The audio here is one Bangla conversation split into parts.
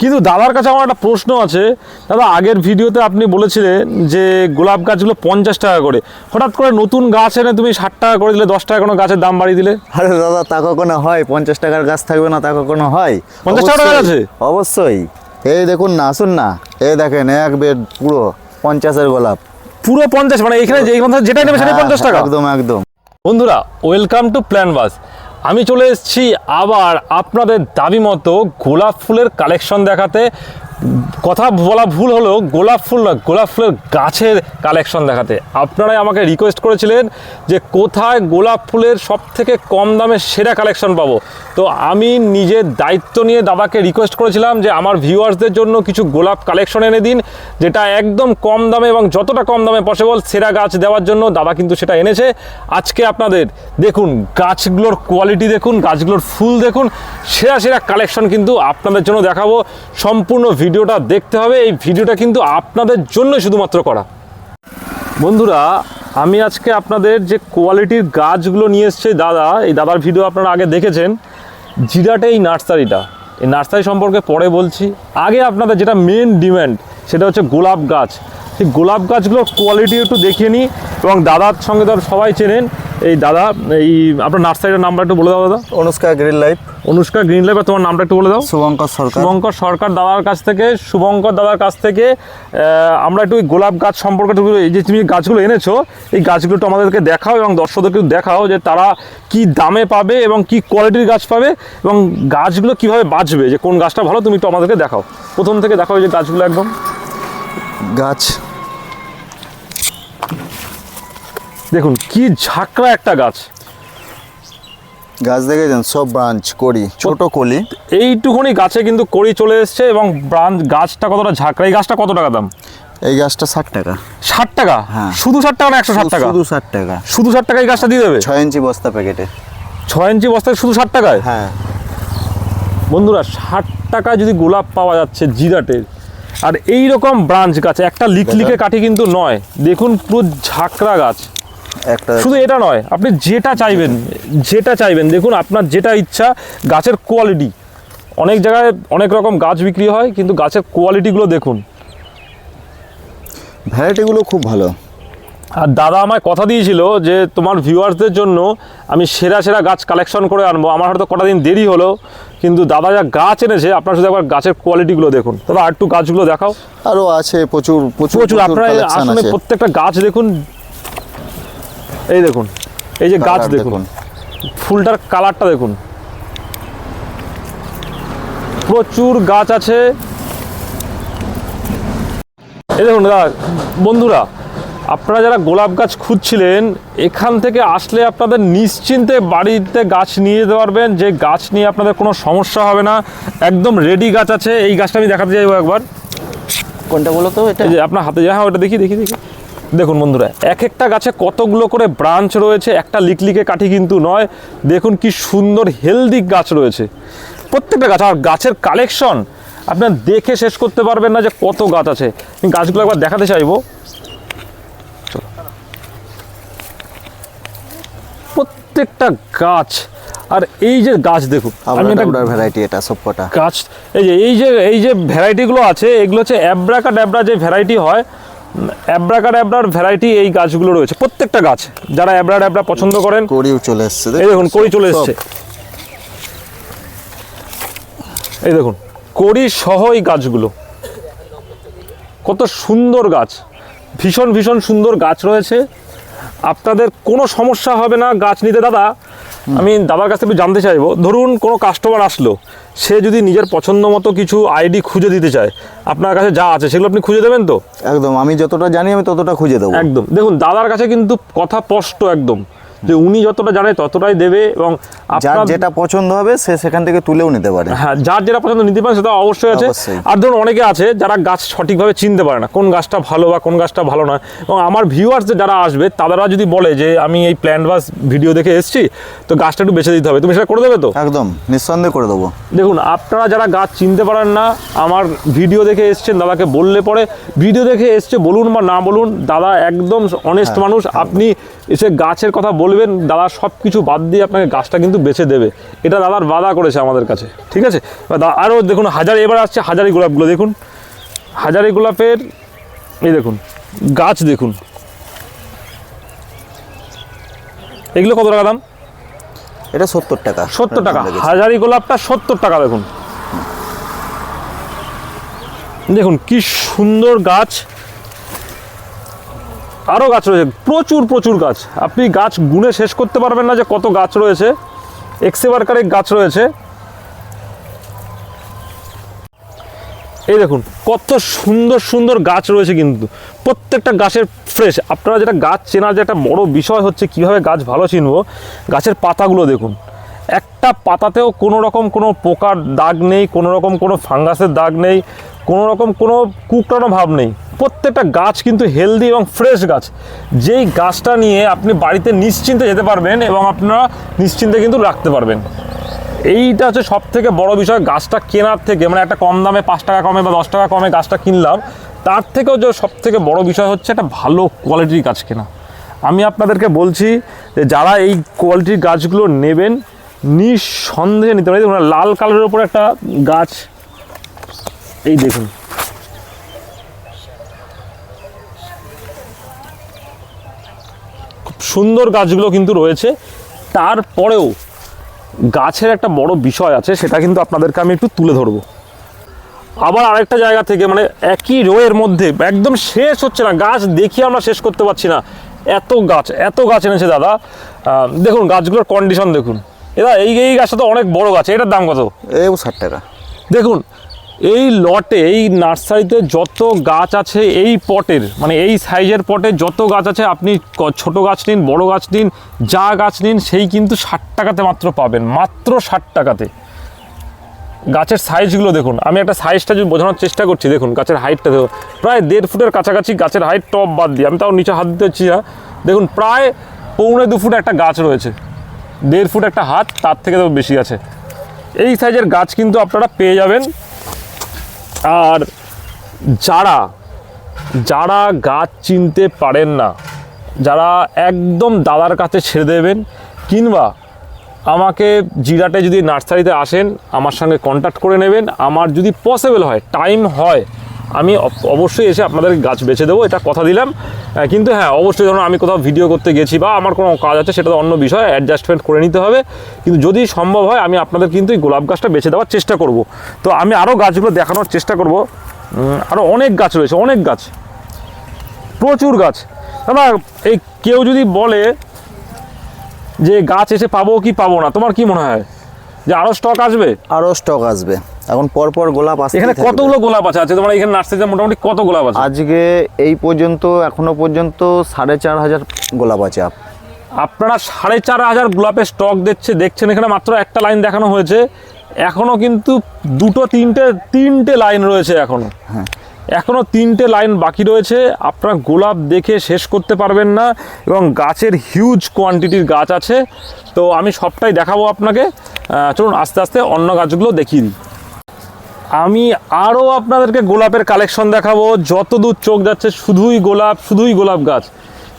কিন্তু দাদার কাছে আমার একটা প্রশ্ন আছে। দাদা, আগের ভিডিওতে আপনি বলেছিলেন যে গোলাপ গাছগুলো 50 টাকা করে, হঠাৎ করে নতুন গাছ এনে তুমি 60 টাকা করে দিলে, 10 টাকা কোনো গাছের দাম বাড়িয়ে দিলে। আরে দাদা, তা কখনো হয়? 50 টাকার গাছ থাকবে না তা কখনো হয়? 50 টাকার গাছ আছে অবশ্যই। এই দেখুন না, আসুন না, এই দেখেন এক বেড পুরো 50-এর গোলাপ। পুরো 50, মানে এখানে যেটা নেবে সেটাই 50 টাকা? একদম একদম। বন্ধুরা, ওয়েলকাম টু প্ল্যানবাস। আমি চলে এসেছি আবার আপনাদের দাবি মতো গোলাপ ফুলের কালেকশন দেখাতে। কথা বলা ভুল হলো, গোলাপ ফুল না, গোলাপ ফুলের গাছের কালেকশন দেখাতে। আপনারাই আমাকে রিকোয়েস্ট করেছিলেন যে কোথায় গোলাপ ফুলের সবথেকে কম দামে সেরা কালেকশন পাবো। তো আমি নিজের দায়িত্ব নিয়ে দাদাকে রিকোয়েস্ট করেছিলাম যে আমার ভিউয়ার্সদের জন্য কিছু গোলাপ কালেকশন এনে দিন, যেটা একদম কম দামে এবং যতটা কম দামে পসিবল সেরা গাছ দেওয়ার জন্য। দাদা কিন্তু সেটা এনেছে। আজকে আপনাদের দেখুন গাছগুলোর কোয়ালিটি দেখুন, গাছগুলোর ফুল দেখুন, সেরা সেরা কালেকশন কিন্তু আপনাদের জন্য দেখাবো। সম্পূর্ণ ভিডিওটা দেখতে হবে, এই ভিডিওটা কিন্তু আপনাদের জন্য শুধুমাত্র করা। বন্ধুরা, আমি আজকে আপনাদের যে কোয়ালিটির গাছগুলো নিয়ে এসেছি দাদা, এই দাদার ভিডিও আপনারা আগে দেখেছেন। জিরাটে এই নার্সারিটা, এই নার্সারি সম্পর্কে পরে বলছি। আগে আপনাদের যেটা মেন ডিমান্ড সেটা হচ্ছে গোলাপ গাছ। সেই গোলাপ গাছগুলোর কোয়ালিটি একটু দেখিয়ে নিই। এবং দাদার সঙ্গে তো সবাই চেনেন এই দাদা। এই আপনার নার্সারিটার নামটা একটু বলে দাও দাদা। Anushka green life. Anushka green life. তোমার নামটা একটু বলে দাও। শুভঙ্কর সরকার। শুভঙ্কর সরকার দাদার কাছ থেকে, শুভঙ্কর দাদার কাছ থেকে আমরা একটু গোলাপ গাছ সম্পর্কে, এই যে তুমি গাছগুলো এনেছো এই গাছগুলো একটু আমাদেরকে দেখাও এবং দর্শকদেরকে দেখাও যে তারা কি দামে পাবে এবং কি কোয়ালিটির গাছ পাবে এবং গাছগুলো কিভাবে বাঁচবে, যে কোন গাছটা ভালো তুমি একটু আমাদেরকে দেখাও। প্রথম থেকে দেখাও যে গাছগুলো একদম গাছ দেখুন কি ঝাঁকড়া একটা গাছ। গাছ দেখেছেন সব ব্রাঞ্চ করি, ছোট কলি। এইটুকুনি গাছে কিন্তু কড়ি চলে এসছে এবং ব্রাঞ্চ, গাছটা কতটা ঝাঁকড়া। এই গাছটা কত টাকা দাম? এই গাছটা 60 টাকা। 60 টাকা? হ্যাঁ। শুধু 60 টাকা না 160 টাকা? শুধু 60 টাকা। শুধু 60 টাকা এই গাছটা দিয়ে দেবে? 6 ইঞ্চি বস্তা প্যাকেটে। 6 ইঞ্চি বস্তায় শুধু 60 টাকায়? হ্যাঁ বন্ধুরা, 60 টাকায় যদি গোলাপ পাওয়া যাচ্ছে জিরাটের, আর এই রকম ব্রাঞ্চ গাছ, একটা লিকলিকে কাঠি কিন্তু নয়, দেখুন পুরো ঝাঁকড়া গাছ। একটা শুধু এটা নয়, আপনি যেটা চাইবেন, যেটা চাইবেন দেখুন, আপনার যেটা ইচ্ছা। গাছের কোয়ালিটি, অনেক জায়গায় অনেক রকম গাছ বিক্রি হয়, কিন্তু গাছের কোয়ালিটিগুলো দেখুন। ভ্যারাইটিগুলো খুব ভালো। আর দাদা আমায় কথা দিয়েছিল যে তোমার ভিউয়ার্সদের জন্য আমি সেরা সেরা গাছ কালেকশন করে আনবো। আমার হয়তো কটা দিন দেরি হলো, কিন্তু দাদা যা গাছ এনেছে আপনার শুধু একবার গাছের কোয়ালিটিগুলো দেখুন। দাদা আর একটু গাছগুলো দেখাও। আরও আছে প্রচুর প্রচুর প্রচুর। আপনারা কালেকশন আসলে আছে। প্রত্যেকটা গাছ দেখুন, এই দেখুন, এই যে গাছ দেখুন, ফুলটার কালারটা দেখুন, প্রচুর গাছ আছে। এই দেখুন দাদা, বন্ধুরা আপনারা যারা গোলাপ গাছ খুঁজছিলেন, এখান থেকে আসলে আপনাদের নিশ্চিন্তে বাড়িতে গাছ নিয়ে যেতে পারবেন, যে গাছ নিয়ে আপনাদের কোনো সমস্যা হবে না। একদম রেডি গাছ আছে। এই গাছটা আমি দেখাতে চাইবো একবার। কোনটা বলো তো? এটা এই যে আপনার হাতে, হ্যাঁ ওটা দেখি দেখি দেখি। দেখুন বন্ধুরা, এক একটা গাছে কতগুলো করে ব্রাঞ্চ রয়েছে, একটা লিকলিকে কাঠি কিন্তু নয়। দেখুন কি সুন্দর হেলদি গাছ রয়েছে প্রত্যেকটা গাছ। আর গাছের কালেকশন আপনার দেখে শেষ করতে পারবেন না যে কত গাছ আছে। আমি গাছগুলো একবার দেখাতে চাইবো। প্রত্যেকটা গাছ। আর এই যে গাছ দেখুন, আমি একটা ভ্যারাইটি, এটা সবকটা গাছ। এই যে ভ্যারাইটিগুলো আছে, এগুলো হচ্ছে অ্যাব্রাকাডাব্রা যে ভ্যারাইটি হয়, অ্যাব্রাকাডাব্রার ভ্যারাইটি এই গাছগুলো রয়েছে প্রত্যেকটা গাছ। যারা অ্যাব্রাকাডাব্রা পছন্দ করেন, কড়িও চলে এসছে। এই দেখুন কড়ি চলে এসছে। এই দেখুন কড়ি সহ এই গাছগুলো, কত সুন্দর গাছ। ভীষণ ভীষণ সুন্দর গাছ রয়েছে। আপনাদের কোনো সমস্যা হবে না গাছ নিতে। দাদা, আমি দাদার কাছ থেকে জানতে চাইবো, ধরুন কোনো কাস্টমার আসলো, সে যদি নিজের পছন্দ মতো কিছু আইডি খুঁজে দিতে চায়, আপনার কাছে যা আছে সেগুলো আপনি খুঁজে দেবেন তো? একদম, আমি যতটা জানি আমি ততটা খুঁজে দেবো। একদম। দেখুন দাদার কাছে কিন্তু কথা স্পষ্ট একদম, যে উনি যতটা জানে ততটাই দেবে। এবং যার যেটা পছন্দ হবে সে সেখান থেকে তুলেও নিতে পারে। হ্যাঁ, যার যেটা পছন্দ নিতে পারে সেটা অবশ্যই আছে। আর ধরুন অনেকে আছে যারা গাছ সঠিকভাবে চিনতে পারে না, কোন গাছটা ভালো বা কোন গাছটা ভালো নয়। এবং আমার ভিউয়ার্স যারা আসবে তারা যদি বলে যে আমি এই প্ল্যান্টবাস ভিডিও দেখে এসেছি, তো গাছটা একটু বেছে দিতে হবে, তুমি সেটা করে দেবে তো? একদম নিঃসন্দেহে করে দেবো। দেখুন আপনারা যারা গাছ চিনতে পারেন না, আমার ভিডিও দেখে এসছেন, দাদাকে বললে পরে ভিডিও দেখে এসছে বলুন বা না বলুন, দাদা একদম অনেস্ট মানুষ। আপনি এসে গাছের কথা বলবেন, দাদা সব কিছু বাদ দিয়ে আপনাকে গাছটা কিন্তু বেছে দেবে, এটা দাদার বাধা করেছে আমাদের কাছে, ঠিক আছে। আরও দেখুন হাজারি, এবার আসছে হাজারি গোলাপগুলো দেখুন, হাজারি গোলাপের এই দেখুন গাছ দেখুন, এগুলো কত টাকা দাম? এটা 70 টাকা। 70 টাকা হাজারি গোলাপটা 70 টাকা। দেখুন দেখুন কি সুন্দর গাছ, আরও গাছ রয়েছে, প্রচুর প্রচুর গাছ, আপনি গাছ গুনে শেষ করতে পারবেন না যে কত গাছ রয়েছে, এক্সেবারকারে গাছ রয়েছে। এই দেখুন কত সুন্দর সুন্দর গাছ রয়েছে, কিন্তু প্রত্যেকটা গাছের ফ্রেশ। আপনারা যেটা গাছ চেনার যে একটা বড় বিষয় হচ্ছে কীভাবে গাছ ভালো চিনব, গাছের পাতাগুলো দেখুন, একটা পাতাতেও কোনো রকম কোনো পোকার দাগ নেই, কোনো রকম কোনো ফাঙ্গাসের দাগ নেই, কোনো রকম কোনো কুকড়ানো ভাব নেই, প্রত্যেকটা গাছ কিন্তু হেলদি এবং ফ্রেশ গাছ। যেই গাছটা নিয়ে আপনি বাড়িতে নিশ্চিন্তে যেতে পারবেন এবং আপনারা নিশ্চিন্তে কিন্তু রাখতে পারবেন। এইটা হচ্ছে সব থেকে বড় বিষয় গাছটা কেনার থেকে, মানে একটা কম দামে 5 টাকা কমে বা 10 টাকা কমে গাছটা কিনলাম, তার থেকেও যে সব থেকে বড় বিষয় হচ্ছে একটা ভালো কোয়ালিটির গাছ কেনা। আমি আপনাদেরকে বলছি যে যারা এই কোয়ালিটির গাছগুলো নেবেন নিঃসন্দেহে নিতে পারেন। দেখুন লাল কালারের উপর একটা গাছ, এই দেখুন খুব সুন্দর গাছগুলো কিন্তু রয়েছে। তারপরেও গাছের একটা বড় বিষয় আছে, সেটা কিন্তু আপনাদেরকে আমি একটু তুলে ধরবো। আবার আরেকটা জায়গা থেকে, মানে একই রোয়ের মধ্যে একদম শেষ হচ্ছে না, গাছ দেখিয়ে আমরা শেষ করতে পারছি না, এত গাছ এনেছে দাদা। দেখুন গাছগুলোর কন্ডিশন দেখুন, এরা এই গাছটা তো অনেক বড় গাছ, এটার দাম কত? 60 টাকা। দেখুন এই লটে, এই নার্সারিতে যত গাছ আছে এই পটের, মানে এই সাইজের পটে যত গাছ আছে, আপনি ছোট গাছ নিন বড় গাছ নিন যা গাছ নিন, সেই কিন্তু 60 টাকাতে মাত্র পাবেন, মাত্র 60 টাকাতে। গাছের সাইজগুলো দেখুন, আমি একটা সাইজটা যদি বোঝানোর চেষ্টা করছি, দেখুন গাছের হাইটটা দেখুন, প্রায় 1.5 ফুটের কাছাকাছি গাছের হাইট, টপ বাদ দিয়ে, আমি তাও নিচে হাত দিতে হচ্ছি না, দেখুন প্রায় 1.25 ফুট একটা গাছ রয়েছে, 1.5 ফুট একটা হাত, তার থেকে তো বেশি আছে। এই সাইজের গাছ কিন্তু আপনারা পেয়ে যাবেন। আর যারা গাছ চিনতে পারেন না, যারা একদম দাদার কাছে ছেড়ে দেবেন, কিংবা আমাকে জিরাটে যদি নার্সারিতে আসেন আমার সঙ্গে কন্ট্যাক্ট করে নেবেন, আমার যদি পসিবল হয়, টাইম হয়, আমি অবশ্যই এসে আপনাদের গাছ বেছে দেবো, এটা কথা দিলাম। কিন্তু হ্যাঁ অবশ্যই ধরুন আমি কোথাও ভিডিও করতে গেছি বা আমার কোনো কাজ আছে, সেটা তো অন্য বিষয়, অ্যাডজাস্টমেন্ট করে নিতে হবে, কিন্তু যদি সম্ভব হয় আমি আপনাদের কিন্তু এই গোলাপ গাছটা বেছে দেওয়ার চেষ্টা করব। তো আমি আরও গাছগুলো দেখানোর চেষ্টা করব, আরও অনেক গাছ রয়েছে, অনেক গাছ, প্রচুর গাছ। দাদা এই কেউ যদি বলে যে গাছ এসে পাবো কি পাবো না, তোমার কি মনে হয় যে আরও স্টক আসবে? আরও স্টক আসবে, এখন পরপর গোলাপ আসছে। এখানে কতগুলো গোলাপ আছে তোমার এখানে নার্সারিতে মোটামুটি কত গোলাপ আছে? আজকে এই পর্যন্ত এখনো পর্যন্ত 4,500 গোলাপ আছে। আপনারা 4,500 গোলাপের স্টক দেখছেন, এখানে মাত্র একটা লাইন দেখানো হয়েছে, এখনো কিন্তু তিনটে লাইন রয়েছে এখনো 3টে লাইন বাকি রয়েছে। আপনারা গোলাপ দেখে শেষ করতে পারবেন না, এবং গাছের হিউজ কোয়ান্টিটির গাছ আছে। তো আমি সবটাই দেখাবো আপনাকে, চলুন আস্তে আস্তে অন্য গাছগুলো দেখিয়ে দিই। আমি আরও আপনাদেরকে গোলাপের কালেকশন দেখাবো, যতদূর চোখ যাচ্ছে শুধুই গোলাপ গাছ।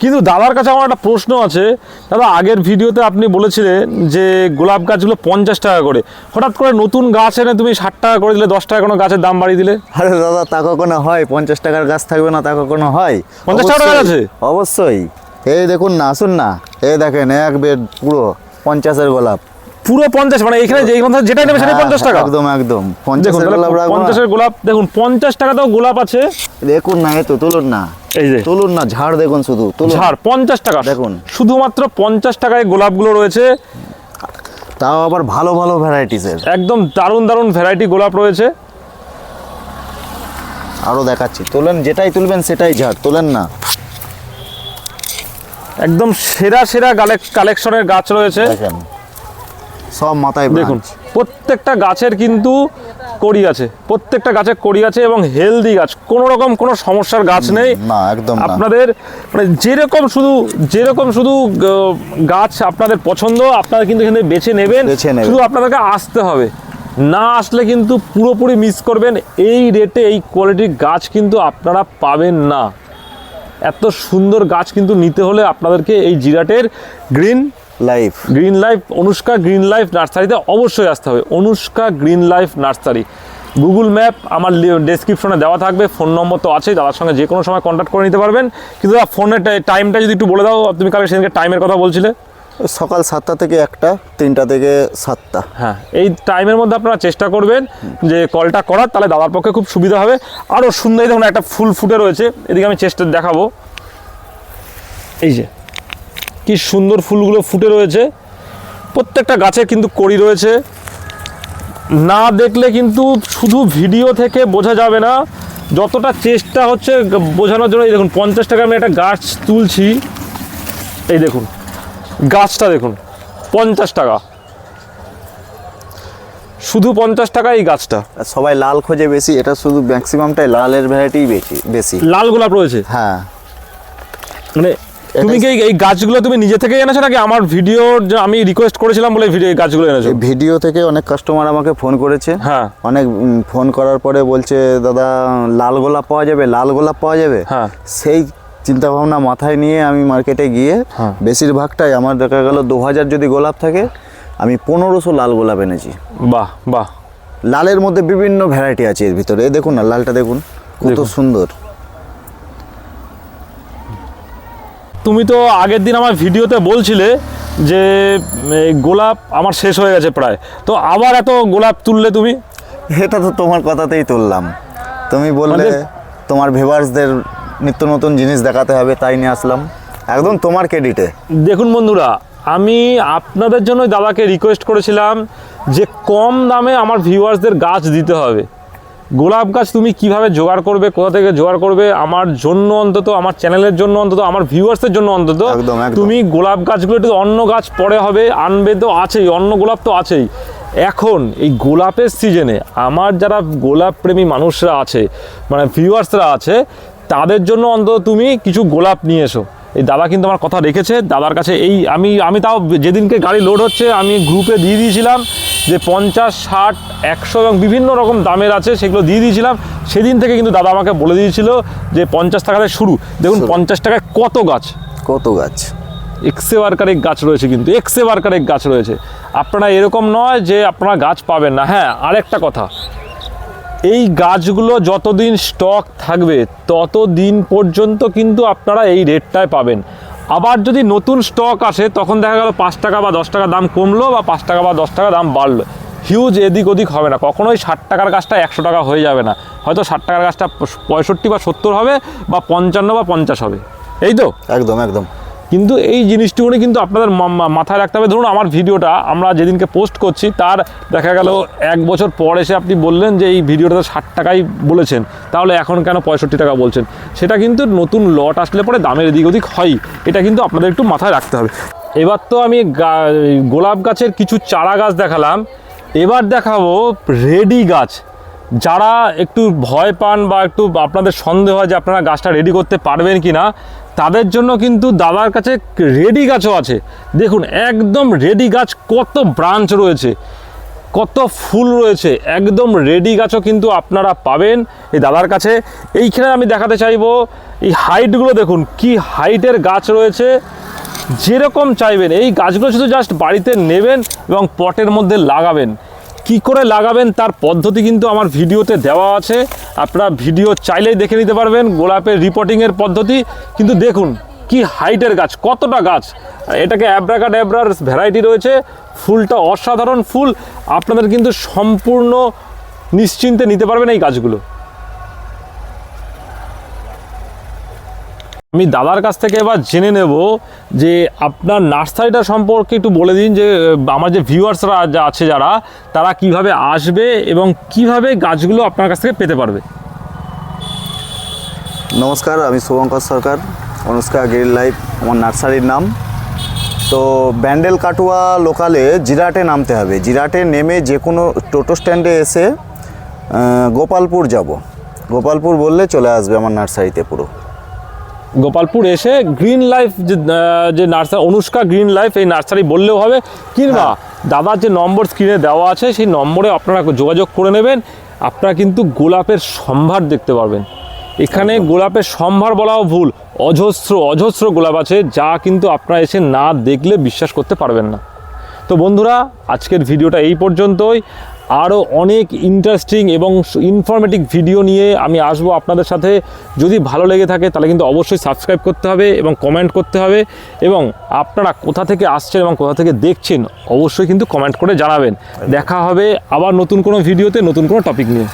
কিন্তু দাদার কাছে আমার একটা প্রশ্ন আছে, দাদা আগের ভিডিওতে আপনি বলেছিলেন যে গোলাপ গাছগুলো 50 টাকা করে, হঠাৎ করে নতুন গাছ এনে তুমি 60 টাকা করে দিলে, 10 টাকা কোনো গাছের দাম বাড়িয়ে দিলে? আরে দাদা তা কখনো হয়? 50 টাকার গাছ থাকবে না তা কখনো হয়? 50 টাকার গাছ আছে অবশ্যই। এই দেখুন না, আসুন না, এই দেখেন এক বেড পুরো 50-এর গোলাপ, পুরো 50, মানে এখানে যেটা নেবে সেটা 50 টাকা? একদম 50-এর গোলাপ রাখবো না? 50-এর গোলাপ দেখুন, 50 টাকাতেও গোলাপ আছে। দেখুন না, এই তো তুলুন না, এই যে তুলুন না, ঝাড় দেখুন, শুধু তুলুন, ঝাড় 50 টাকা দেখুন, শুধুমাত্র 50 টাকায় গোলাপগুলো রয়েছে, তাও আবার ভালো ভালো ভ্যারাইটিসের, একদম দারুণ ভ্যারাইটি গোলাপ রয়েছে। আরো দেখাচ্ছি, তোলেন, যেটাই তুলবেন সেটাই ঝাড়, তোলেন না, একদম সেরা কালেকশনের গাছ রয়েছে। দেখেন সব মাথায় দেখুন প্রত্যেকটা গাছের কিন্তু কড়ি আছে, প্রত্যেকটা গাছের কড়ি আছে, এবং হেলদি গাছ, কোনো রকম কোনো সমস্যার গাছ নেই না, একদম না। আপনাদের মানে যেরকম শুধু গাছ আপনাদের পছন্দ, আপনারা কিন্তু এখানে বেছে নেবেন, শুধু আপনাদেরকে আসতে হবে, না আসলে কিন্তু পুরোপুরি মিস করবেন। এই রেটে এই কোয়ালিটির গাছ কিন্তু আপনারা পাবেন না। এত সুন্দর গাছ কিন্তু নিতে হলে আপনাদেরকে এই জিরাটের green life. Green life, Anushka green life নার্সারিতে অবশ্যই আসতে হবে। Anushka green life nursery, Google map আমার ডেসক্রিপশনে দেওয়া থাকবে, ফোন নম্বর তো আছেই, দাদার সঙ্গে যে কোনো সময় কন্ট্যাক্ট করে নিতে পারবেন। কিন্তু দাদা ফোনের টাইমটা যদি একটু বলে দাও, তুমি কালকে সেদিনকে টাইমের কথা বলছিলে। সকাল 7টা থেকে 1টা, 3টা থেকে 7টা। হ্যাঁ, এই টাইমের মধ্যে আপনারা চেষ্টা করবেন যে কলটা করার, তাহলে দাদার পক্ষে খুব সুবিধা হবে। আরও সুন্দর দেখুন একটা ফুল ফুটে রয়েছে, এদিকে আমি চেষ্টা দেখাবো। এই যে কি সুন্দর ফুলগুলো ফুটে রয়েছে, প্রত্যেকটা গাছের কিন্তু কড়ি রয়েছে। না দেখলে কিন্তু শুধু ভিডিও থেকে বোঝা যাবে না, যতটা চেষ্টা হচ্ছে বোঝানোর জন্য। এই দেখুন 50 টাকা আমি একটা গাছ তুলছি, এই দেখুন গাছটা দেখুন 50 টাকা, শুধু 50 টাকা এই গাছটা। আর সবাই লাল খোঁজে বেশি, এটা শুধু ম্যাক্সিমামটাই লালের ভ্যারাইটিই বেশি। লাল গোলাপ রয়েছে, হ্যাঁ। মানে তুমি কি এই গাছগুলো তুমি নিজে থেকে এনেছো নাকি আমার ভিডিওর যে আমি রিকোয়েস্ট করেছিলাম বলে ভিডিও গাছগুলো এনেছো? এই ভিডিও থেকে অনেক কাস্টমার আমাকে ফোন করেছে। হ্যাঁ, অনেক ফোন করার পরে বলছে দাদা লাল গোলাপ পাওয়া যাবে, লাল গোলাপ পাওয়া যাবে। হ্যাঁ, সেই চিন্তা ভাবনা মাথায় নিয়ে আমি মার্কেটে গিয়ে হ্যাঁ। বেশিরভাগটাই আমার দেখা গেল 2000 যদি গোলাপ থাকে, আমি 1500 লাল গোলাপ এনেছি। বাহ বাহ। লালের মধ্যে বিভিন্ন ভ্যারাইটি আছে এর ভিতরে। এই দেখুন না, লালটা দেখুন কত দেখুন। সুন্দর। তুমি তো আগের দিন আমার ভিডিওতে বলছিলে যে এই গোলাপ আমার শেষ হয়ে গেছে প্রায়, তো আবার এত গোলাপ তুললে তুমি? এটা তো তোমার কথাতেই তুললাম, তুমি বললে মানে- তোমার ভিউয়ার্সদের নিত্য নতুন জিনিস দেখাতে হবে, তাই নিয়ে আসলাম একদম তোমার ক্রেডিটে। দেখুন বন্ধুরা, আমি আপনাদের জন্য দাদাকে রিকোয়েস্ট করেছিলাম যে কম দামে আমার ভিউয়ার্সদের গাছ দিতে হবে। গোলাপ গাছ তুমি কিভাবে জোগাড় করবে, কোথা থেকে জোগাড় করবে, আমার জন্য অন্তত, আমার চ্যানেলের জন্য অন্তত, আমার ভিউয়ার্সের জন্য অন্তত একদম, একদম। তুমি গোলাপ গাছগুলো একটু, অন্য গাছ পরে হবে, আনবে তো আছেই, অন্য গোলাপ তো আছেই। এখন এই গোলাপের সিজনে আমার যারা গোলাপ প্রেমী মানুষরা আছে, মানে ভিউয়ার্সরা আছে, তাদের জন্য অন্তত তুমি কিছু গোলাপ নিয়ে এসো। এই দাদা কিন্তু আমার কথা রেখেছে, দাদার কাছে এই আমি তাও যেদিনকে গাড়ি লোড হচ্ছে আমি গ্রুপে দিয়ে দিয়েছিলাম যে 50, 60, 100 এবং বিভিন্ন রকম দামের আছে, সেগুলো দিয়ে দিয়েছিলাম। সেদিন থেকে কিন্তু দাদা আমাকে বলে দিয়েছিল যে 50 টাকাতে শুরু। দেখুন 50 টাকায় কত গাছ, কত গাছ, এক্সে বার্কারের গাছ রয়েছে, কিন্তু এক্সে বার্কারের গাছ রয়েছে। আপনারা এরকম নয় যে আপনারা গাছ পাবেন না। হ্যাঁ, আরেকটা কথা, এই গাছগুলো যতদিন স্টক থাকবে ততদিন পর্যন্ত কিন্তু আপনারা এই রেটটায় পাবেন। আবার যদি নতুন স্টক আসে তখন দেখা গেল 5 টাকা বা 10 টাকা দাম কমলো, বা 5 টাকা বা 10 টাকা দাম বাড়লো, হিউজ এদিক ওদিক হবে না। কখনোই 60 টাকার গাছটা 100 টাকা হয়ে যাবে না, হয়তো 60 টাকার গাছটা 65 বা 70 হবে, বা 55 বা 50 হবে, এই তো। একদম একদম। কিন্তু এই জিনিসটুকুনি কিন্তু আপনাদের মাথায় রাখতে হবে। ধরুন আমার ভিডিওটা আমরা যেদিনকে পোস্ট করছি তার দেখা গেল 1 বছর পর এসে আপনি বললেন যে এই ভিডিওটা 60 টাকাই বলেছেন, তাহলে এখন কেন 65 টাকা বলছেন? সেটা কিন্তু নতুন লট আসলে পরে দামের এদিক ওদিক হয়, এটা কিন্তু আপনাদের একটু মাথায় রাখতে হবে। এবার তো আমি গোলাপ গাছের কিছু চারা গাছ দেখালাম, এবার দেখাবো রেডি গাছ। যারা একটু ভয় পান বা একটু আপনাদের সন্দেহ হয় যে আপনারা গাছটা রেডি করতে পারবেন কি না, তাদের জন্য কিন্তু দাদার কাছে রেডি গাছও আছে। দেখুন একদম রেডি গাছ, কত ব্রাঞ্চ রয়েছে, কত ফুল রয়েছে, একদম রেডি গাছও কিন্তু আপনারা পাবেন এই দাদার কাছে। এইখানে আমি দেখাতে চাইবো এই হাইটগুলো, দেখুন কি হাইটের গাছ রয়েছে, যেরকম চাইবেন এই গাছগুলো শুধু জাস্ট বাড়িতে নেবেন এবং পটের মধ্যে লাগাবেন। কি করে লাগাবেন তার পদ্ধতি কিন্তু আমার ভিডিওতে দেওয়া আছে, আপনারা ভিডিও চাইলেই দেখে নিতে পারবেন, গোলাপের রিপোর্টিংয়ের পদ্ধতি। কিন্তু দেখুন কি হাইটের গাছ, কতটা গাছ, এটাকে অ্যাব্রাকাডাব্রার ভ্যারাইটি রয়েছে, ফুলটা অসাধারণ ফুল, আপনাদের কিন্তু সম্পূর্ণ নিশ্চিন্তে নিতে পারবেন এই গাছগুলো। আমি দাদার কাছ থেকে এবার জেনে নেব যে আপনার নার্সারিটা সম্পর্কে একটু বলে দিন, যে আমার যে ভিউয়ার্সরা আছে যারা, তারা কিভাবে আসবে এবং কিভাবে গাছগুলো আপনার কাছ থেকে পেতে পারবে। নমস্কার, আমি শুভঙ্কর সরকার, অনুষ্কা গ্রিন লাইফ আমার নার্সারির নাম। তো ব্যান্ডেল কাটুয়া লোকালে জিরাটে নামতে হবে, জিরাটে নেমে যে কোনো টোটো স্ট্যান্ডে এসে গোপালপুর যাব, গোপালপুর বললে চলে আসবে আমার নার্সারিতে পুরো। গোপালপুর এসে গ্রিন লাইফ যে নার্সারি, অনুষ্কা গ্রিন লাইফ, এই নার্সারি বললেও হবে, কিংবা দাদার যে নম্বর স্ক্রিনে দেওয়া আছে সেই নম্বরে আপনারা যোগাযোগ করে নেবেন। আপনারা কিন্তু গোলাপের সম্ভার দেখতে পারবেন, এখানে গোলাপের সম্ভার বলাও ভুল, অজস্র গোলাপ আছে, যা কিন্তু আপনারা এসে না দেখলে বিশ্বাস করতে পারবেন না। তো বন্ধুরা, আজকের ভিডিওটা এই পর্যন্তই। আরও অনেক ইন্টারেস্টিং এবং ইনফরমেটিভ ভিডিও নিয়ে আমি আসবো আপনাদের সাথে। যদি ভালো লেগে থাকে তাহলে কিন্তু অবশ্যই সাবস্ক্রাইব করতে হবে এবং কমেন্ট করতে হবে, এবং আপনারা কোথা থেকে আসছেন এবং কোথা থেকে দেখছেন অবশ্যই কিন্তু কমেন্ট করে জানাবেন। দেখা হবে আবার নতুন কোনো ভিডিওতে, নতুন কোনো টপিক নিয়ে।